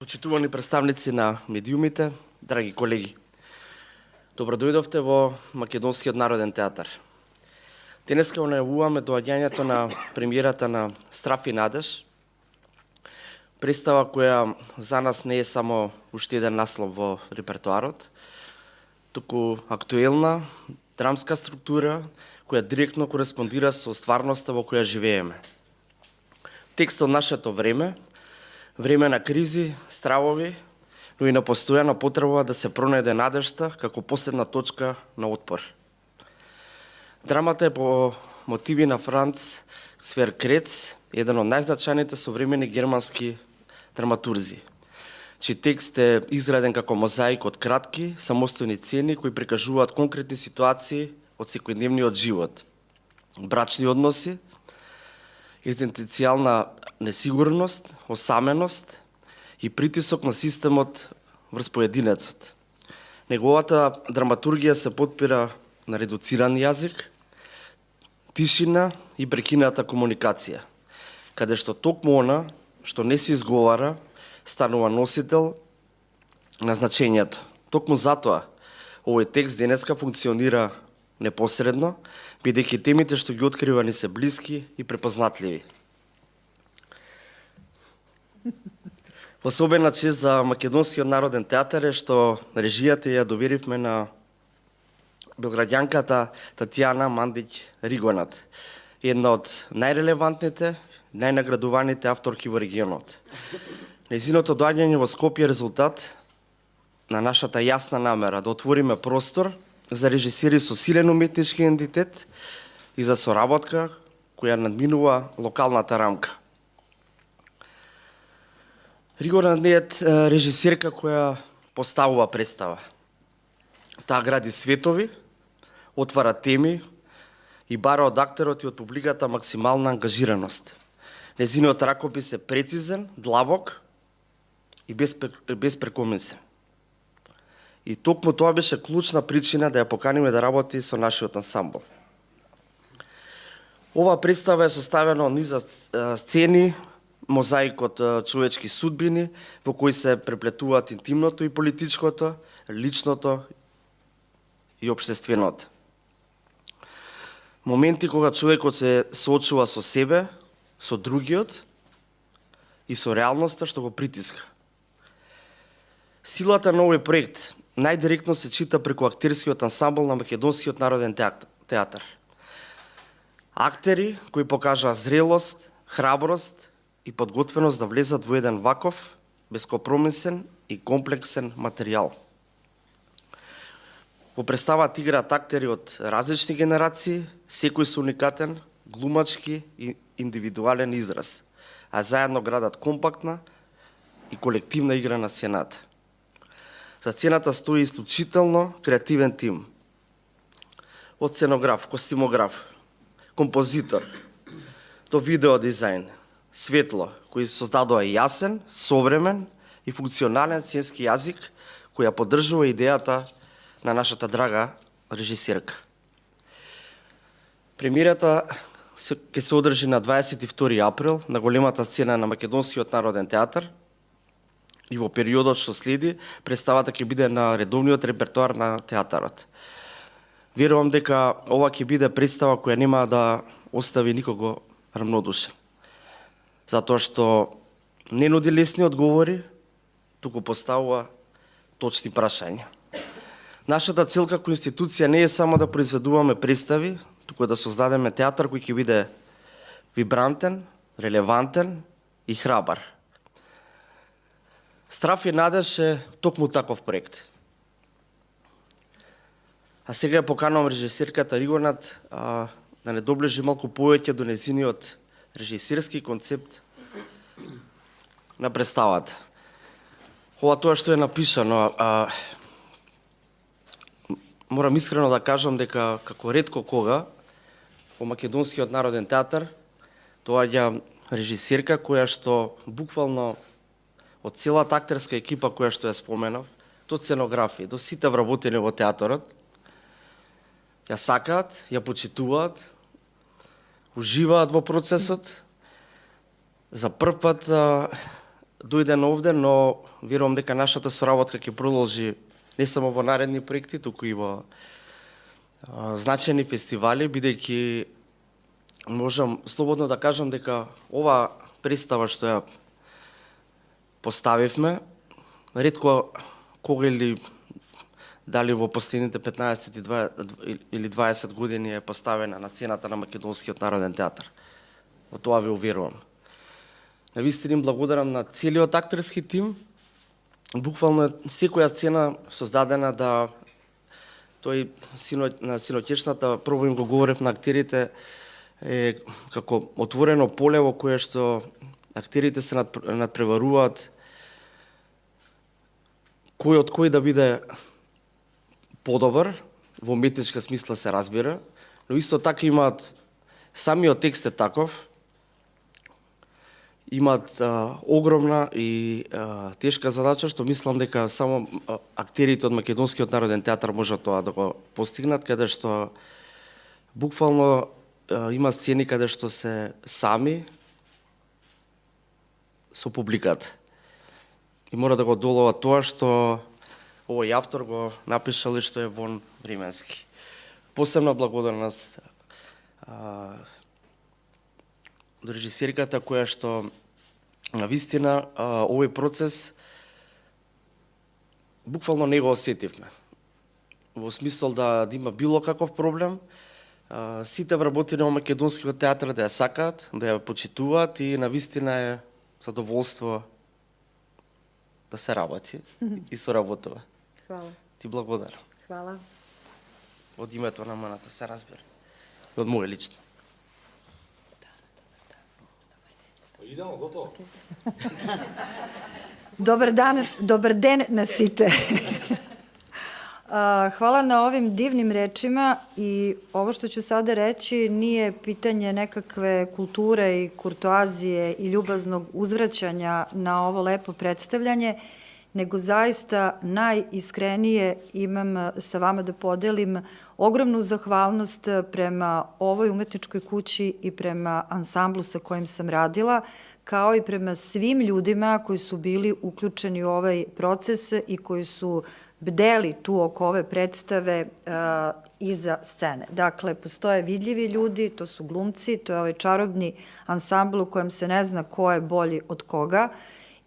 Почитувани представници на медиумите, драги колеги, добродојдовте во Македонскиот народен театар. Денеска најавуваме доаѓањето на премиерата на Страф и надеж, представа која за нас не е само уште еден наслов во репертоарот, туку актуелна драмска структура која директно кореспондира со стварноста во која живееме. Текст од нашето време на кризи, стравови, но и на постојана потреба да се пронајде надежта како последна точка на отпор. Драмата е по мотиви на Франц Ксвер Крец, еден од најзначајните современи германски драматурзи, чиј текст е изграден како мозаик од кратки, самостојни сцени кои прикажуваат конкретни ситуации од секојдневниот живот, брачни односи, екзистенцијална несигурност, осаменост и притисок на системот врз поединецот. Неговата драматургија се потпира на редуциран јазик, тишина и прекината комуникација, каде што токму она што не се изговара станува носител на значењето. Токму затоа овој текст денеска функционира непосредно, бидејќи темите што ги открива ни се блиски и препознатливи. Особена чест за Македонскиот народен театар е што режијата ја доверивме на белграѓанката Татјана Мандиќ Ригонат, една од најрелевантните, најнаградуваните авторки во регионот. Нејзиното доаѓање во Скопје е резултат на нашата јасна намера да отвориме простор за режисери со силен уметнички идентитет и за соработка која надминува локалната рамка. Ригонат не е режисерка која поставува представа. Таа гради светови, отвара теми и бара од актерот и од публиката максимална ангажираност. Нејзиниот ракопис е прецизен, длабок и безпрекомисен. И токму тоа беше клучна причина да ја поканиме да работи со нашиот ансамбл. Ова представа е составена од низа сцени, мозаик од човечки судбини, во кои се преплетуваат интимното и политичкото, личното и општественото. Моменти кога човекот се соочува со себе, со другиот и со реалноста што го притиска. Силата на овој проект најдиректно се чита преку актерскиот ансамбл на Македонскиот народен театар. Актери кои покажаа зрелост, храброст и подготвеност да влезат во еден ваков, безкомпромисен и комплексен материјал. Во представата играат актери од различни генерации, секој со уникатен, глумачки и индивидуален израз, а заедно градат компактна и колективна игра на сцената. За сцената стои исклучително креативен тим. Од сценограф, костимограф, композитор, до видеодизајн, светло, кои создадоа јасен, современ и функционален сценски јазик, која поддржува идејата на нашата драга режисерка. Премиерата ќе се одржи на 22 април на големата сцена на Македонскиот народен театар и во периодот што следи, представата ќе биде на редовниот репертоар на театарот. Верувам дека ова ќе биде представа која нема да остави никого рамнодушен, затоа што не нуди лесни одговори, туку поставува точни прашања. Нашата цел како институција не е само да произведуваме представи, туку да создадеме театар кој ќе биде вибрантен, релевантен и храбар. Страф и надеж е токму таков проект. А сега ја поканувам режисерката Ригонат да не доближи малку повеќе до нејзиниот режисерски концепт на представата. Ова тоа што е напишано, морам искрено да кажам дека како ретко кога во Македонскиот народен театар доаѓа режисерка која што буквално од целата актерска екипа која што ја споменав, до сценографи, до сите вработени во театарот, ја сакаат, ја почитуваат, уживаат во процесот, за прв пат дојден овде, но верувам дека нашата соработка ќе продолжи не само во наредни проекти, туку и во значајни фестивали, бидејќи можам слободно да кажам дека ова представа што ја поставивме, ретко кога или дали во последните 15 или 20 години е поставена на сцената на Македонскиот народен театар. Во тоа ви уверувам. Навистина им благодарам на целиот актерски тим. Буквално секоја сцена создадена да тој на синоќешната пробу им го говорев на актерите е како отворено поле во кое што актерите се надпреваруваат кој од кој да биде подобар, во уметничка смисла се разбира, но исто така имаат, самиот текст е таков, имаат огромна и тешка задача, што мислам дека само актерите од Македонскиот народен театар можат тоа да го постигнат, каде што буквално има сцени каде што се сами со публиката. И мора да го долова тоа што овој автор го напишал и што е вон временски. Посебна благодарност до режисерката која што навистина овој процес буквално не го осетивме. Во смисол да има било каков проблем, сите вработени во Македонскиот театар да ја сакаат, да ја почитуваат и навистина е задоволство да се работи и соработува. Хвала. Ти благодарам. Хвала. Од името на маната се разбира. И од моје лично. Идемо готово. Добар ден на сите. Hvala na ovim divnim rečima i ovo što ću sada reći nije pitanje nekakve kulture i kurtoazije i ljubaznog uzvraćanja na ovo lepo predstavljanje, nego zaista najiskrenije imam sa vama da podelim ogromnu zahvalnost prema ovoj umetničkoj kući i prema ansamblu sa kojim sam radila, kao i prema svim ljudima koji su bili uključeni u ovaj proces i koji su bdeli tu oko ove predstave iza scene. Dakle, postoje vidljivi ljudi, to su glumci, to je ovaj čarobni ansambl u kojem se ne zna ko je bolji od koga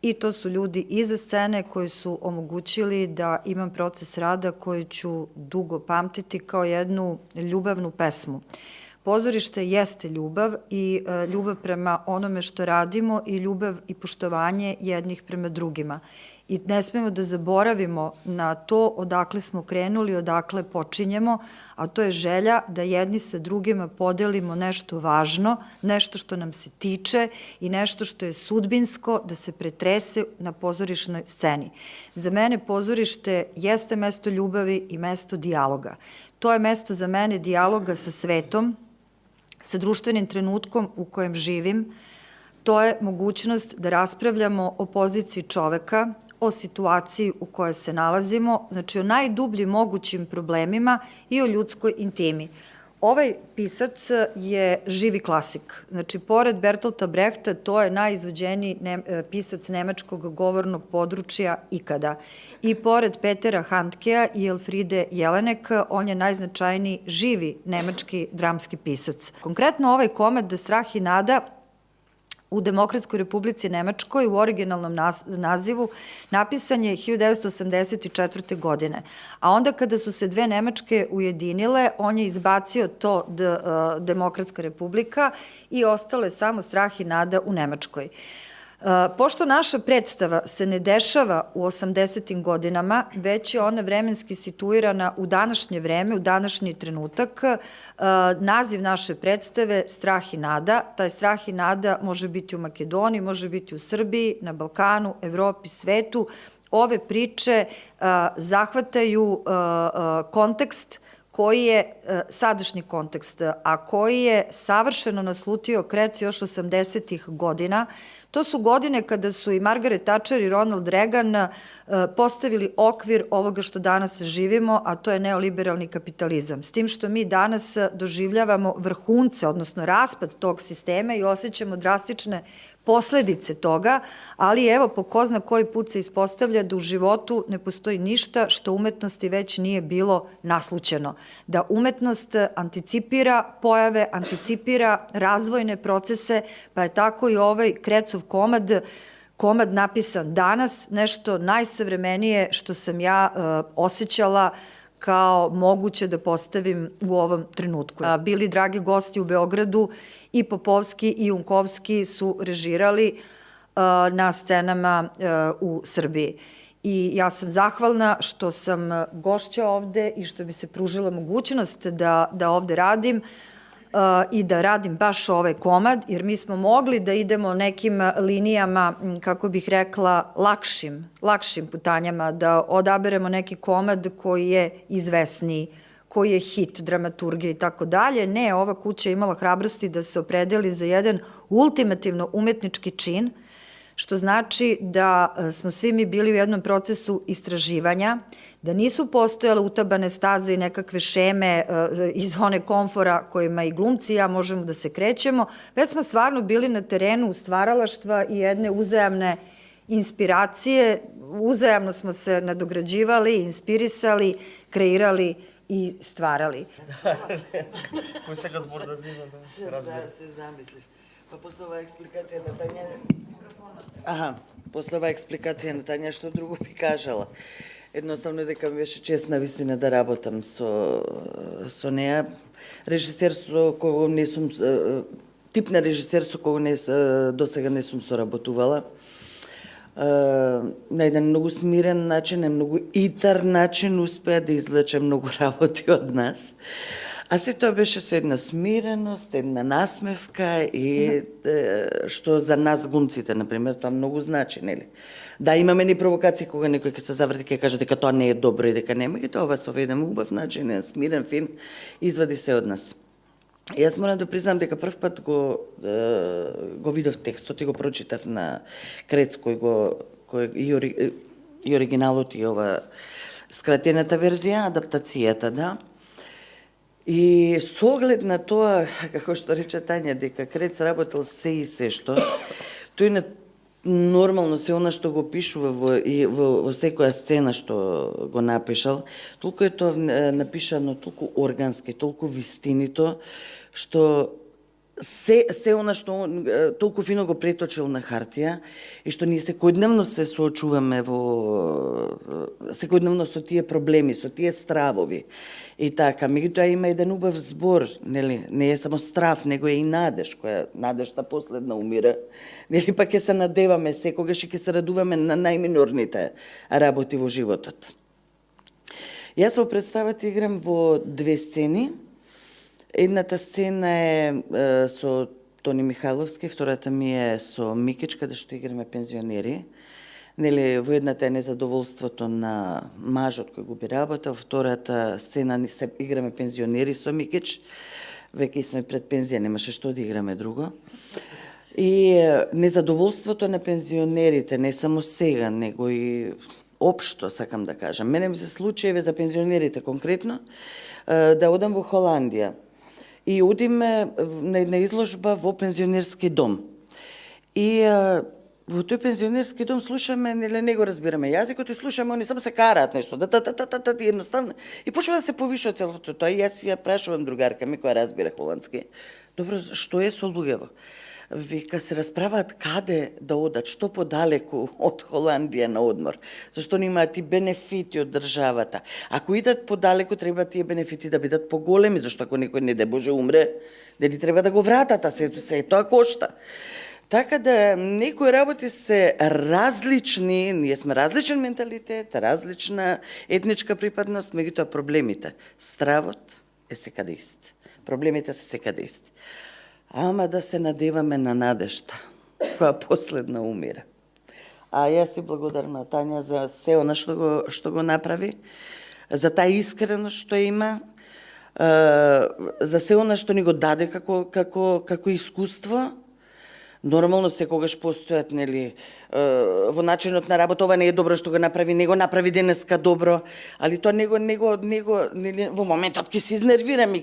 i to su ljudi iza scene koji su omogućili da imam proces rada koji ću dugo pamtiti kao jednu ljubavnu pesmu. Pozorište jeste ljubav i ljubav prema onome što radimo i ljubav i poštovanje jednih prema drugima. I ne smemo da zaboravimo na to odakle smo krenuli, odakle počinjemo, a to je želja da jedni sa drugima podelimo nešto važno, nešto što nam se tiče i nešto što je sudbinsko da se pretrese na pozorišnoj sceni. Za mene pozorište jeste mesto ljubavi i mesto dijaloga. To je mesto za mene dijaloga sa svetom, sa društvenim trenutkom u kojem živim. To je mogućnost da raspravljamo o poziciji čoveka, o situaciji u kojoj se nalazimo, znači o najdubljim mogućim problemima i o ljudskoj intimi. Ovaj pisac je živi klasik. Znači, pored Bertolta Brehta, to je najizvođeniji pisac nemačkog govornog područja ikada. I pored Petera Handkea i Elfriede Jelinek, on je najznačajniji živi nemački dramski pisac. Konkretno ovaj komad Strah i nada u Demokratskoj Republici Nemačkoj u originalnom nazivu napisan je 1984. godine. A onda kada su se dve Nemačke ujedinile, on je izbacio to Demokratska Republika i ostale samo Strah i nada u Nemačkoj. Pošto naša predstava se ne dešava u 80. godinama, već je ona vremenski situirana u današnje vreme, u današnji trenutak, naziv naše predstave Strah i nada. Taj strah i nada može biti u Makedoniji, može biti u Srbiji, na Balkanu, Evropi, svetu. Ove priče zahvataju kontekst koji je sadašnji kontekst, a koji je savršeno naslutio krec još 80. godina. To su godine kada su i Margaret Thatcher i Ronald Reagan postavili okvir ovoga što danas živimo, a to je neoliberalni kapitalizam. S tim što mi danas doživljavamo vrhunce, odnosno raspad tog sistema i osjećamo drastične posledice toga, ali evo, po ko zna koji put se ispostavlja da u životu ne postoji ništa što umetnosti već nije bilo naslućeno. Da umetnost anticipira pojave, anticipira razvojne procese, pa je tako i ovaj Krecov komad napisan danas, nešto najsavremenije što sam ja osjećala kao moguće da postavim u ovom trenutku. Bili dragi gosti u Beogradu, i Popovski i Unkovski su režirali na scenama u Srbiji. I ja sam zahvalna što sam gošća ovde i što mi se pružila mogućnost da ovde radim i da radim baš ovaj komad, jer mi smo mogli da idemo nekim linijama, kako bih rekla, lakšim putanjama, da odaberemo neki komad koji je izvesniji, koji je hit, dramaturgija i tako dalje. Ne, ova kuća je imala hrabrosti da se opredeli za jedan ultimativno umetnički čin, što znači da smo svi mi bili u jednom procesu istraživanja, da nisu postojale utabane staze i nekakve šeme iz zone komfora kojima i glumci i ja možemo da se krećemo, već smo stvarno bili na terenu stvaralaštva i jedne uzajamne inspiracije, uzajamno smo se nadograđivali, inspirisali, kreirali i stvarali. Кој сега збор да зима, се замислиш. Па после ова експликација на Тања... после ова експликација на Тања, што друго би кажала. Едноставно дека ми беше чест на вистина да работам со неа. Режисер со кого не сум... Тип на режисер со кого до сега не сум соработувала. На еден многу смирен начин, многу итар начин успеа да извлече многу работи од нас. А се тоа беше со една смиреност, една насмевка и што за нас глумците, например, тоа многу значи, нели? Да, имаме ни провокации кога некој ќе се заврти, ќе каже дека тоа не е добро и дека нема, и тоа со еден убав начин, смирен, фин, извади се од нас. Јас морам да признам дека прв пат го видов текстот и го прочитав на Крец, кој и оригиналот и ова скратената верзија, адаптацијата, да. И со оглед на тоа, како што рече Тања, дека Крец работел се и се што, тој нормално се она што го пишува во секоја сцена што го напишал, толку е тоа напишано, толку органски, толку вистинито, што се она што толку фино го преточил на хартија и што ние секојдневно се соочуваме секојдневно со тие проблеми, со тие стравови. И така, меѓутоа има еден убав збор, нели, не е само страв, него е и надеж, која надежта последна умира. Нели, па ќе се надеваме секогаш и ќе се радуваме на најминорните работи во животот. Јас во представата играм во две сцени. Едната сцена е со Тони Михайловски, втората ми е со Микич, каде што играме пензионери. Нели, во едната е незадоволството на мажот кој губи работа, во втората сцена се играме пензионери со Микич. Веќе сме пред пензија, немаше што да играме друго. И незадоволството на пензионерите, не само сега, него и општо, сакам да кажам. Мене ми се случаеве за пензионерите конкретно, да одам во Холандија. И одиме на една изложба во пензионерски дом. И во тој пензионерски дом слушаме, не го разбираме јазикот и слушаме, они само се караат нешто, едноставно. И почва да се повишува целото тоа. И јас ја прашувам другарка ми која разбира холандски. Добро, што е со луѓево? Вика, се расправаат каде да одат, што подалеку од Холандија на одмор. Зашто немаат и бенефити од државата. Ако идат подалеку, треба тие бенефити да бидат поголеми, зашто ако некој не де Боже умре, дали треба да го вратат, а се тоа кошта. Така да некои работи се различни, ние сме различен менталитет, различна етничка припадност, меѓутоа проблемите, стравот е секаде ист. Проблемите се секаде исти. Ама да се надеваме на надежта, која последна умира. А јас си благодарна Тања за се она што го направи, за таа искреност што има, за се она што ни го даде како искуство. Нормално секогаш постојат, нели, во начинот на работа, ова не е добро што го направи, не го направи денеска добро, али тоа него нели, во моментот ќе се изнервирам и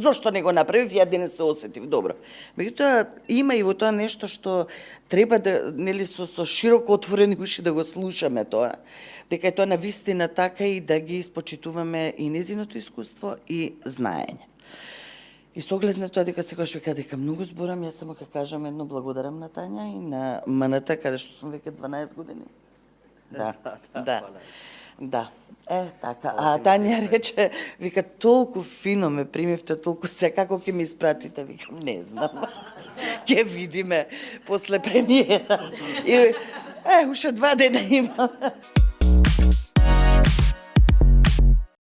зошто не го направив, ја денес се осетив добро. Меѓутоа, има и во тоа нешто што треба да, нели, со широко отворени уши да го слушаме тоа, дека е тоа навистина така и да ги испочитуваме и незиното искуство и знаење. И со оглед на тоа дека секогаш вика дека многу зборам, јас само ќе кажам едно благодарам на Тања и на МНТ, каде што сум веќе 12 години. Да, да. Да. Така. А Тања рече, вика, толку фино ме примивте, толку како ќе ми испратите, викам, не знам. Ќе видиме после премиера. И, уште 2 дена имаме.